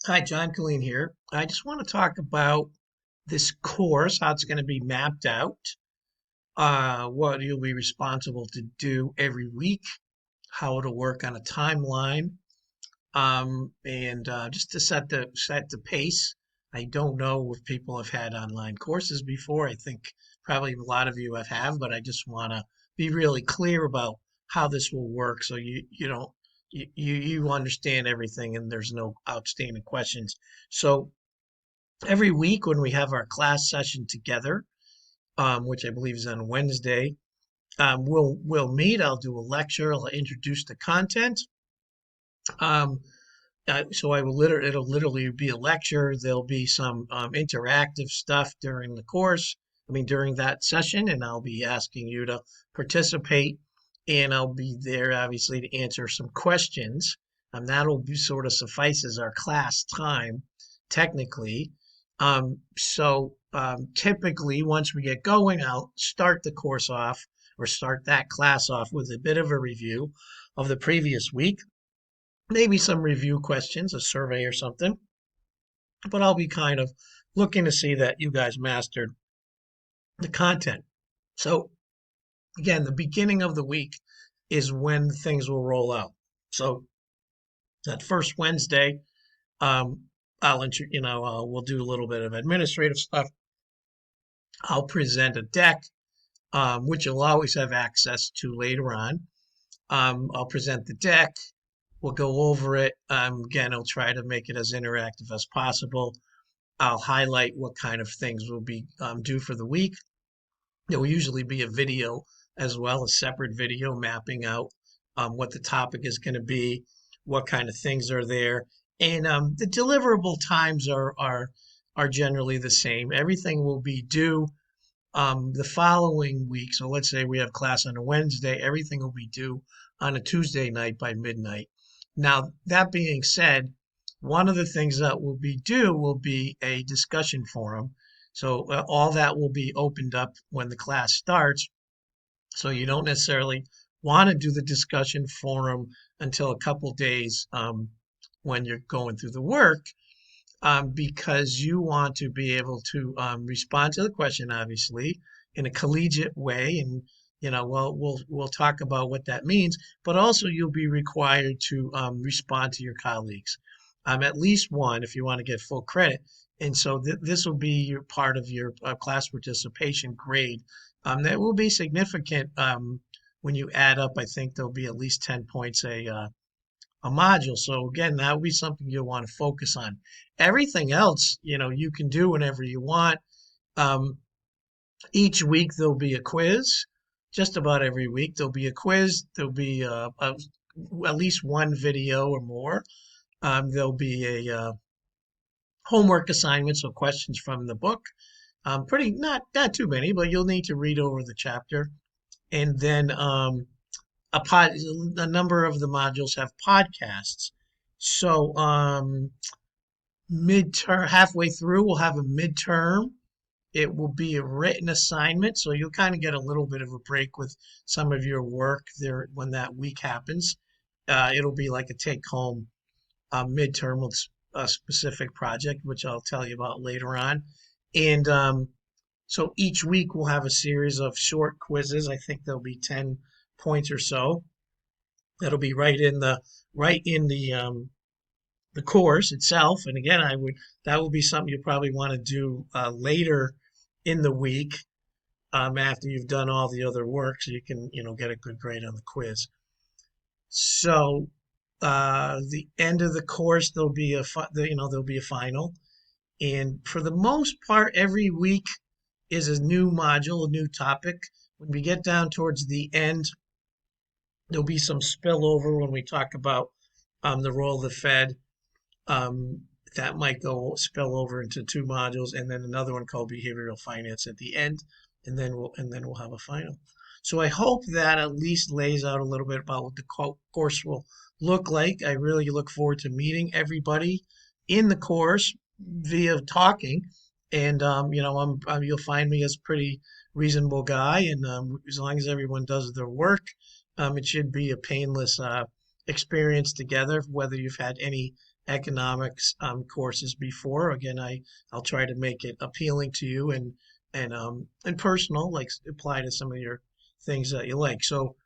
Hi, John Colleen here. I just want to talk about this course, how it's going to be mapped out, what you'll be responsible to do every week, how it'll work on a timeline, and just to set the pace. I don't know if people have had online courses before. I think probably a lot of you have, but I just want to be really clear about how this will work, so you don't you understand everything and there's no outstanding questions. So every week when we have our class session together, which I believe is on Wednesday, we'll meet. I'll do a lecture. I'll introduce the content. Um, so it'll literally be a lecture. There'll be some interactive stuff during the course. I mean, during that session, and I'll be asking you to participate, and I'll be there obviously to answer some questions. That'll be sort of suffice as our class time, technically. Typically, once we get going, I'll start the course off or start that class off with a bit of a review of the previous week, maybe some review questions, a survey or something, but I'll be kind of looking to see that you guys mastered the content. So, again, the beginning of the week is when things will roll out. So, that first Wednesday, um, we'll do a little bit of administrative stuff. I'll present a deck, which you'll always have access to later on. I'll present the deck. We'll go over it. Again, I'll try to make it as interactive as possible. I'll highlight what kind of things will be due for the week. There will usually be a video as well, a separate video mapping out what the topic is going to be, what kind of things are there, and the deliverable times are generally the same. Everything will be due the following week. So let's say we have class on a Wednesday, everything will be due on a Tuesday night by midnight. Now, that being said, one of the things that will be due will be a discussion forum. So all that will be opened up when the class starts. So you don't necessarily want to do the discussion forum until a couple days when you're going through the work, because you want to be able to respond to the question, obviously, in a collegiate way. And, we'll talk about what that means, but also you'll be required to respond to your colleagues, at least one if you want to get full credit. And so this will be your part of your class participation grade. That will be significant when you add up. I think there'll be at least 10 points a module. So again, that would be something you'll want to focus on. Everything else, you can do whenever you want. Um, each week there'll be a quiz. Just about every week there'll be a quiz. There'll be at least one video or more. There'll be a homework assignment, so questions from the book. Pretty not too many, but you'll need to read over the chapter, and then a number of the modules have podcasts. So midterm, halfway through, we'll have a midterm. It will be a written assignment, so you'll kind of get a little bit of a break with some of your work there when that week happens. It'll be like a take-home midterm with a specific project, which I'll tell you about later on. And so each week we'll have a series of short quizzes. I think there'll be 10 points or so. That'll be right in the course itself. And again, that will be something you probably want to do later in the week, after you've done all the other work, so you can get a good grade on the quiz. So the end of the course there'll be a final, and for the most part, every week is a new module, a new topic. When we get down towards the end, there'll be some spillover when we talk about the role of the Fed. That might go spill over into two modules, and then another one called behavioral finance at the end, and then we'll have a final. So I hope that at least lays out a little bit about what the course will look like. I really look forward to meeting everybody in the course via talking, and you'll find me as a pretty reasonable guy, and as long as everyone does their work, it should be a painless experience together, whether you've had any economics courses before. Again, I'll try to make it appealing to you and personal, like apply to some of your things that you like. So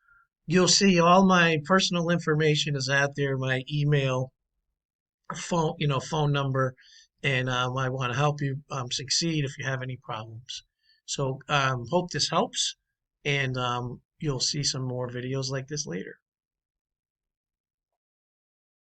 you'll see all my personal information is out there, my email, phone, phone number, and I want to help you succeed if you have any problems. So hope this helps, and you'll see some more videos like this later.